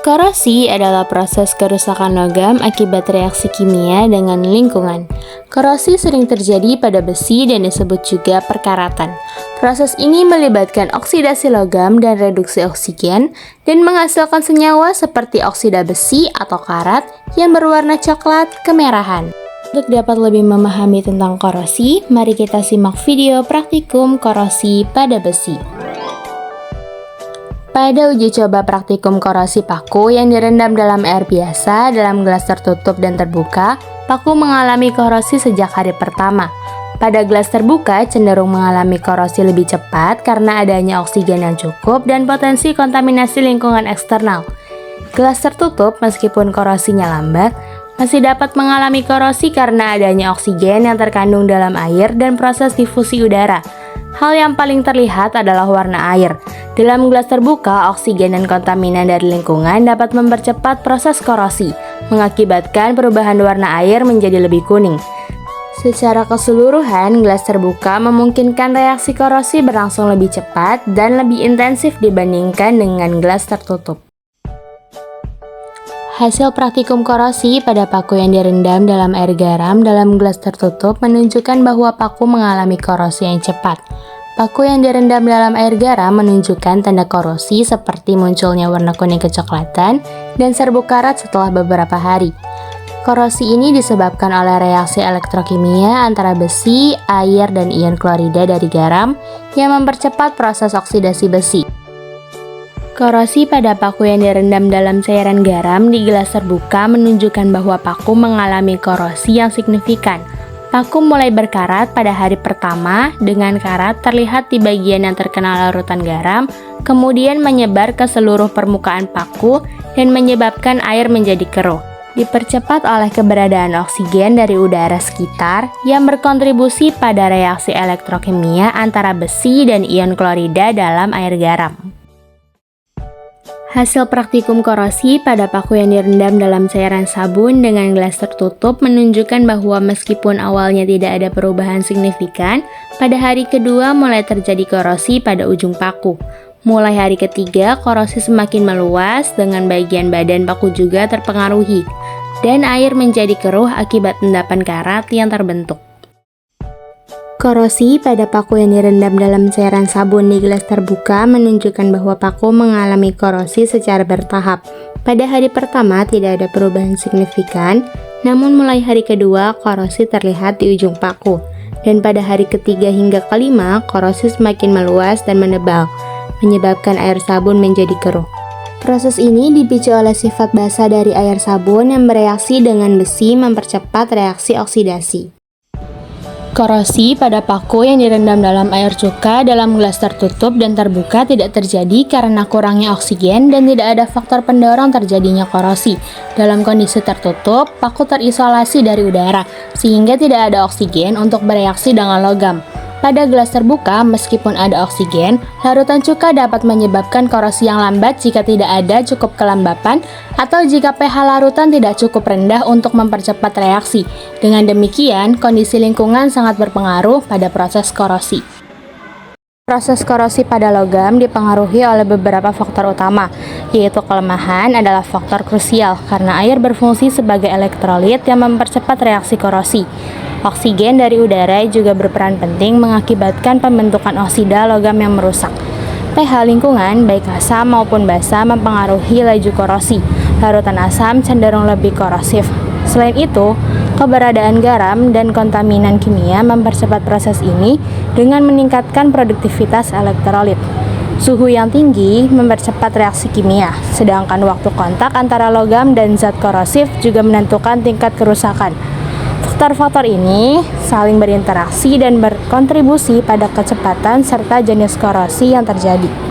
Korosi adalah proses kerusakan logam akibat reaksi kimia dengan lingkungan. Korosi sering terjadi pada besi dan disebut juga perkaratan. Proses ini melibatkan oksidasi logam dan reduksi oksigen dan menghasilkan senyawa seperti oksida besi atau karat yang berwarna coklat kemerahan. Untuk dapat lebih memahami tentang korosi, mari kita simak video praktikum korosi pada besi. Pada uji coba praktikum korosi paku yang direndam dalam air biasa dalam gelas tertutup dan terbuka, paku mengalami korosi sejak hari pertama. Pada gelas terbuka cenderung mengalami korosi lebih cepat karena adanya oksigen yang cukup dan potensi kontaminasi lingkungan eksternal. Gelas tertutup meskipun korosinya lambat, masih dapat mengalami korosi karena adanya oksigen yang terkandung dalam air dan proses difusi udara. Hal yang paling terlihat adalah warna air. Dalam gelas terbuka, oksigen dan kontaminan dari lingkungan dapat mempercepat proses korosi, mengakibatkan perubahan warna air menjadi lebih kuning. Secara keseluruhan, gelas terbuka memungkinkan reaksi korosi berlangsung lebih cepat dan lebih intensif dibandingkan dengan gelas tertutup. Hasil praktikum korosi pada paku yang direndam dalam air garam dalam gelas tertutup menunjukkan bahwa paku mengalami korosi yang cepat. Paku yang direndam dalam air garam menunjukkan tanda korosi seperti munculnya warna kuning kecoklatan dan serbuk karat setelah beberapa hari. Korosi ini disebabkan oleh reaksi elektrokimia antara besi, air, dan ion klorida dari garam yang mempercepat proses oksidasi besi. Korosi pada paku yang direndam dalam cairan garam di gelas terbuka menunjukkan bahwa paku mengalami korosi yang signifikan. Paku mulai berkarat pada hari pertama dengan karat terlihat di bagian yang terkena larutan garam, kemudian menyebar ke seluruh permukaan paku dan menyebabkan air menjadi keruh. Dipercepat oleh keberadaan oksigen dari udara sekitar yang berkontribusi pada reaksi elektrokimia antara besi dan ion klorida dalam air garam. Hasil praktikum korosi pada paku yang direndam dalam cairan sabun dengan gelas tertutup menunjukkan bahwa meskipun awalnya tidak ada perubahan signifikan, pada hari kedua mulai terjadi korosi pada ujung paku. Mulai hari ketiga, korosi semakin meluas dengan bagian badan paku juga terpengaruhi, dan air menjadi keruh akibat endapan karat yang terbentuk. Korosi pada paku yang direndam dalam cairan sabun di gelas terbuka menunjukkan bahwa paku mengalami korosi secara bertahap. Pada hari pertama tidak ada perubahan signifikan, namun mulai hari kedua korosi terlihat di ujung paku. Dan pada hari ketiga hingga kelima, korosi semakin meluas dan menebal, menyebabkan air sabun menjadi keruh. Proses ini dipicu oleh sifat basa dari air sabun yang bereaksi dengan besi mempercepat reaksi oksidasi. Korosi pada paku yang direndam dalam air cuka dalam gelas tertutup dan terbuka tidak terjadi karena kurangnya oksigen dan tidak ada faktor pendorong terjadinya korosi. Dalam kondisi tertutup, paku terisolasi dari udara, sehingga tidak ada oksigen untuk bereaksi dengan logam. Pada gelas terbuka, meskipun ada oksigen, larutan cuka dapat menyebabkan korosi yang lambat jika tidak ada cukup kelembapan atau jika pH larutan tidak cukup rendah untuk mempercepat reaksi. Dengan demikian, kondisi lingkungan sangat berpengaruh pada proses korosi. Proses korosi pada logam dipengaruhi oleh beberapa faktor utama, yaitu kelemahan adalah faktor krusial karena air berfungsi sebagai elektrolit yang mempercepat reaksi korosi. Oksigen dari udara juga berperan penting mengakibatkan pembentukan oksida logam yang merusak. pH lingkungan, baik asam maupun basa, mempengaruhi laju korosi. Larutan asam cenderung lebih korosif. Selain itu, keberadaan garam dan kontaminan kimia mempercepat proses ini dengan meningkatkan produktivitas elektrolit. Suhu yang tinggi mempercepat reaksi kimia, sedangkan waktu kontak antara logam dan zat korosif juga menentukan tingkat kerusakan. Faktor-faktor ini saling berinteraksi dan berkontribusi pada kecepatan serta jenis korosi yang terjadi.